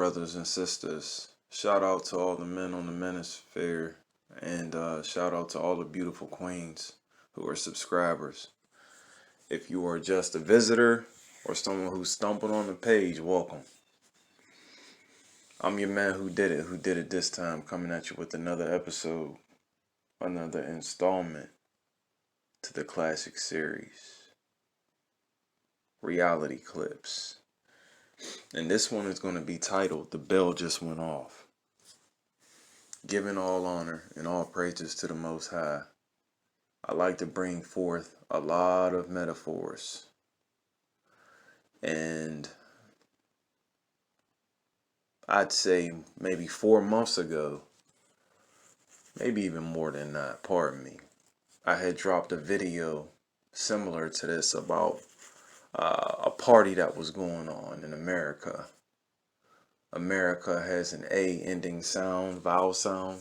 brothers and sisters. Shout out to all the men on the manosphere, and shout out to all the beautiful queens who are subscribers. If you are just a visitor or someone who stumbled on the page, welcome. I'm your man who did it this time, coming at you with another episode, another installment to the classic series, Reality Clips. And this one is going to be titled, The Bell Just Went Off. Giving all honor and all praises to the Most High, I like to bring forth a lot of metaphors. And I'd say maybe 4 months ago, maybe even more than that, pardon me, I had dropped a video similar to this about a party that was going on in America. America has an A ending sound, vowel sound,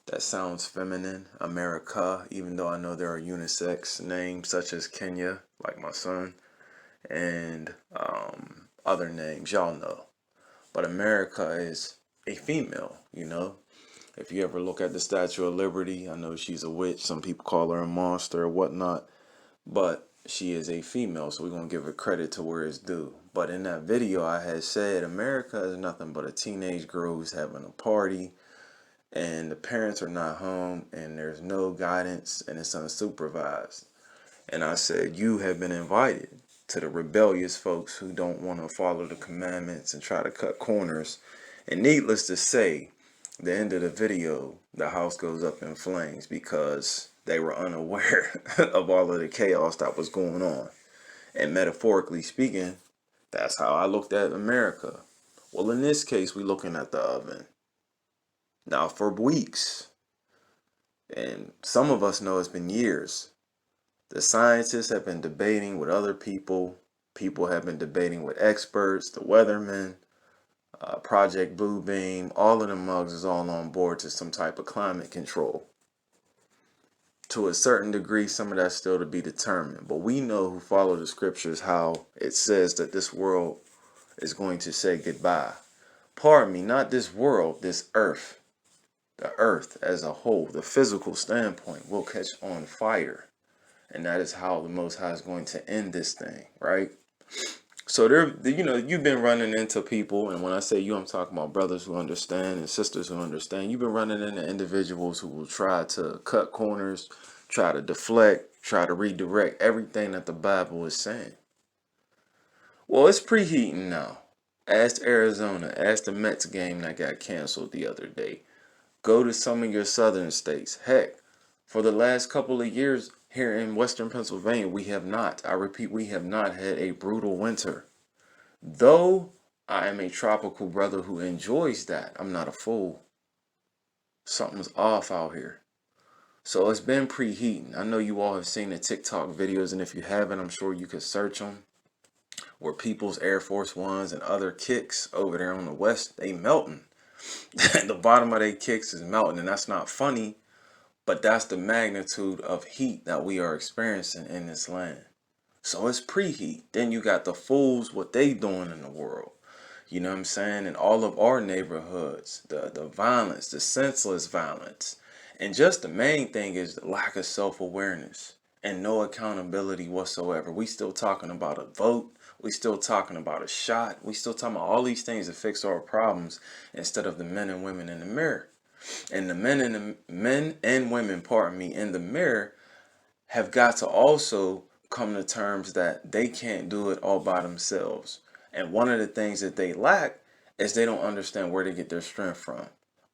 that sounds feminine. America, even though I know there are unisex names such as Kenya, like my son, and other names, y'all know. But America is a female, you know. If you ever look at the Statue of Liberty, I know she's a witch. Some people call her a monster or whatnot. But she is a female, so we're going to give her credit to where it's due. But in that video, I had said America is nothing but a teenage girl who's having a party, and the parents are not home, and there's no guidance, and it's unsupervised. And I said, you have been invited to the rebellious folks who don't want to follow the commandments and try to cut corners. And needless to say, the end of the video, the house goes up in flames because they were unaware of all of the chaos that was going on. And metaphorically speaking, that's how I looked at America. Well, in this case, we're looking at the oven. Now, for weeks, and some of us know it's been years, the scientists have been debating with other people. People have been debating with experts, the weathermen, Project Blue Beam. All of the mugs is all on board to some type of climate control. To a certain degree, some of that's still to be determined. But we know who follow the scriptures how it says that this world is going to say goodbye. Pardon me, not this world, this earth. The earth as a whole, the physical standpoint, will catch on fire. And that is how the Most High is going to end this thing, right? So you've been running into people, and when I say you, I'm talking about brothers who understand and sisters who understand. You've been running into individuals who will try to cut corners, try to deflect, try to redirect everything that the Bible is saying. Well, it's preheating now. Ask Arizona, ask the Mets game that got canceled the other day. Go to some of your southern states. Heck, for the last couple of years, here in Western Pennsylvania, we have not, I repeat, we have not had a brutal winter. Though I am a tropical brother who enjoys that, I'm not a fool. Something's off out here. So it's been preheating. I know you all have seen the TikTok videos, and if you haven't, I'm sure you could search them, where people's Air Force Ones and other kicks over there on the west, they melting. The bottom of their kicks is melting, and that's not funny. But that's the magnitude of heat that we are experiencing in this land. So it's preheat. Then you got the fools, what they doing in the world. You know what I'm saying? In all of our neighborhoods, the violence, the senseless violence. And just the main thing is the lack of self-awareness and no accountability whatsoever. We still talking about a vote. We still talking about a shot. We still talking about all these things to fix our problems instead of the men and women in the mirror. And the men and women, pardon me, in the mirror have got to also come to terms that they can't do it all by themselves. And one of the things that they lack is they don't understand where to get their strength from.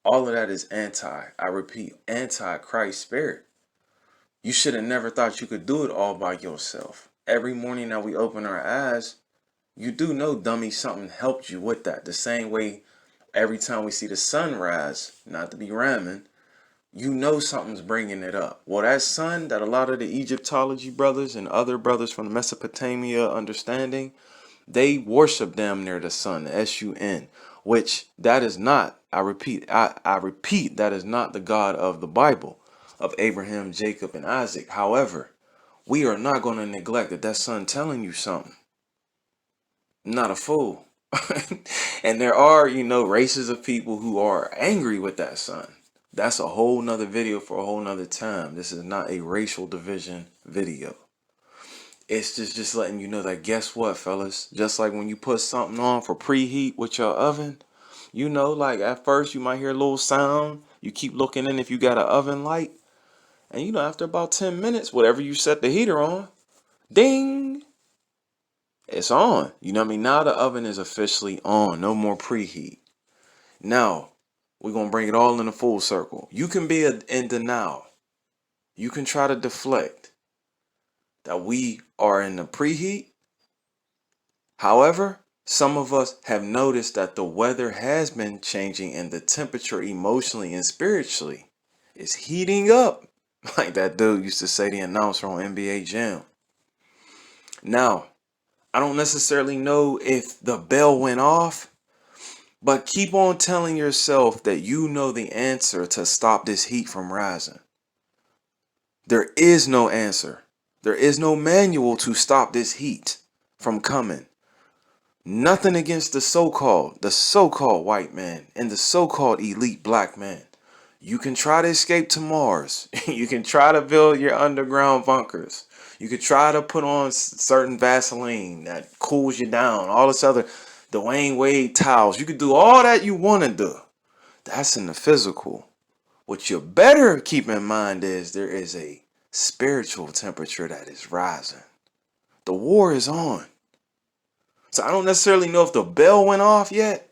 All of that is I repeat, anti-Christ spirit. You should have never thought you could do it all by yourself. Every morning that we open our eyes, you do know, dummy, something helped you with that. The same way every time we see the sun rise, not to be rhyming, you know something's bringing it up. Well, that sun that a lot of the Egyptology brothers and other brothers from Mesopotamia understanding, they worship damn near the sun, the S-U-N, which that is not, I repeat, that is not the God of the Bible, of Abraham, Jacob, and Isaac. However, we are not going to neglect that sun telling you something. I'm not a fool. And there are, you know, races of people who are angry with that sun. That's a whole nother video for a whole nother time. This is not a racial division video. It's just letting you know that, guess what, fellas? Just like when you put something on for preheat with your oven, you know, like at first you might hear a little sound. You keep looking in if you got an oven light. And you know, after about 10 minutes, whatever you set the heater on, ding, it's on. You know what I mean? Now the oven is officially on. No more preheat. Now, we're going to bring it all in a full circle. You can be in denial. You can try to deflect that we are in the preheat. However, some of us have noticed that the weather has been changing and the temperature emotionally and spiritually is heating up. Like that dude used to say, the announcer on NBA Jam. Now, I don't necessarily know if the bell went off, but keep on telling yourself that you know the answer to stop this heat from rising. There is no answer. There is no manual to stop this heat from coming. Nothing against the so-called white man and the so-called elite black man. You can try to escape to Mars. You can try to build your underground bunkers. You could try to put on certain Vaseline that cools you down. All this other Dwayne Wade towels. You could do all that you want to do. That's in the physical. What you better keep in mind is there is a spiritual temperature that is rising. The war is on. So I don't necessarily know if the bell went off yet,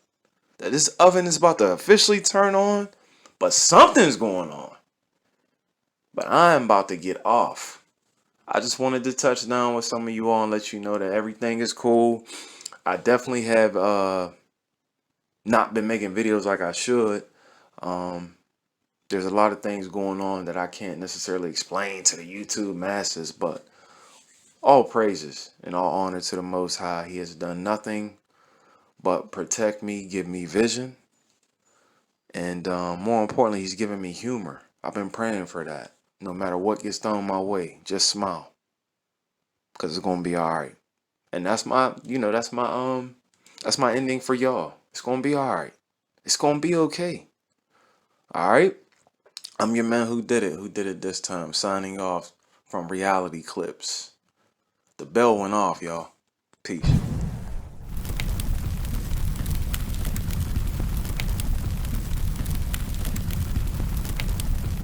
that this oven is about to officially turn on, but something's going on. But I'm about to get off. I just wanted to touch down with some of you all and let you know that everything is cool. I definitely have not been making videos like I should. There's a lot of things going on that I can't necessarily explain to the YouTube masses, but all praises and all honor to the Most High. He has done nothing but protect me, give me vision, and more importantly, he's given me humor. I've been praying for that. No matter what gets thrown my way, just smile, because it's gonna be all right. And that's my, that's my ending for y'all. It's gonna be all right. It's gonna be okay. All right. I'm your man who did it this time, signing off from Reality Clips. The bell went off, y'all. Peace.